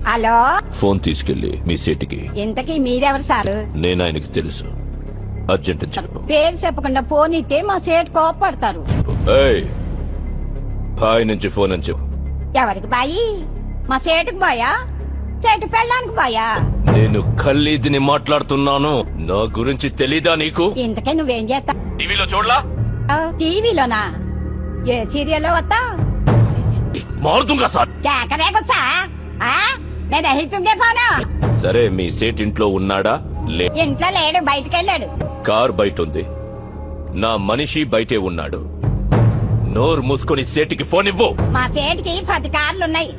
Hello, phone తీసుకెళ్లి మీ సేటికి. ఇంతకీ మీరెవరు సారు? నేను ఆయనకి తెలుసు. అర్జెంట్ అని చెప్పు. పేరు చెప్పకుండా ఫోన్ ఇస్తే మా సేటు కోపడతారు. ఏయ్, బాయ్ నుంచి ఫోన్ అని చెప్పు. ఎవరికి బాయి? మా సేటుకు బాయా? సేటు పెళ్ళానికి బాయా? నేను ఖల్లీదిని మాట్లాడుతున్నాను. నా గురించి తెలీదా నీకు? ఇంతకే నువ్వేం చేస్తావు? టీవీలో చూడలా? టీవీలోనా? ఏ సీరియల్లో వస్తా? మారుతుంగా సార్. కేకరేకొచ్చా? నేను దహిస్తుందే ఫోను. సరే, మీ సేట్ ఇంట్లో ఉన్నాడా? ఇంట్లో లేడు, బయటకెళ్ళాడు. కార్ బయట ఉంది. నా మనిషి బయటే ఉన్నాడు. నోరు మూసుకొని సేటికి ఫోన్ ఇవ్వు. మా సేటికి 10 కార్లున్నాయి.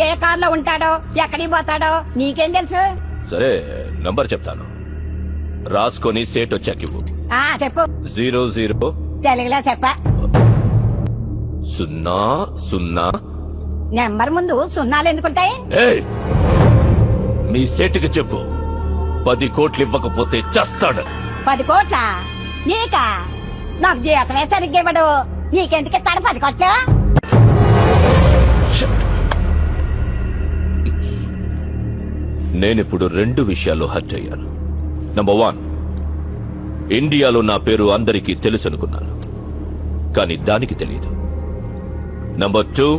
ఏ కార్లో ఉంటాడో, ఎక్కడికి పోతాడో నీకేం తెలుసు? సరే, నంబర్ చెప్తాను, రాసుకొని సేట్ వచ్చాకివ్వు. చెప్పు. 00 తెలుగులో చెప్ప. 00. నెంబర్ ముందు సున్నాలు ఎందుకుంటాయి? ఏయ్, మీ సేటుకి చెప్పు, 10 కోట్లు ఇవ్వకపోతే చస్తాడు. 10 కోట్ల? నీకా? నాకు జీవితమే సరిగ్గా ఇవ్వడు. నీకెందుకు ఇస్తాడు 10 కోట్లు? నేనిప్పుడు 2 విషయాల్లో హర్ట్ అయ్యాను. నంబర్ 1, ఇండియాలో నా పేరు అందరికీ తెలుసు అనుకున్నాను, కానీ దానికి తెలియదు. నంబర్ 2,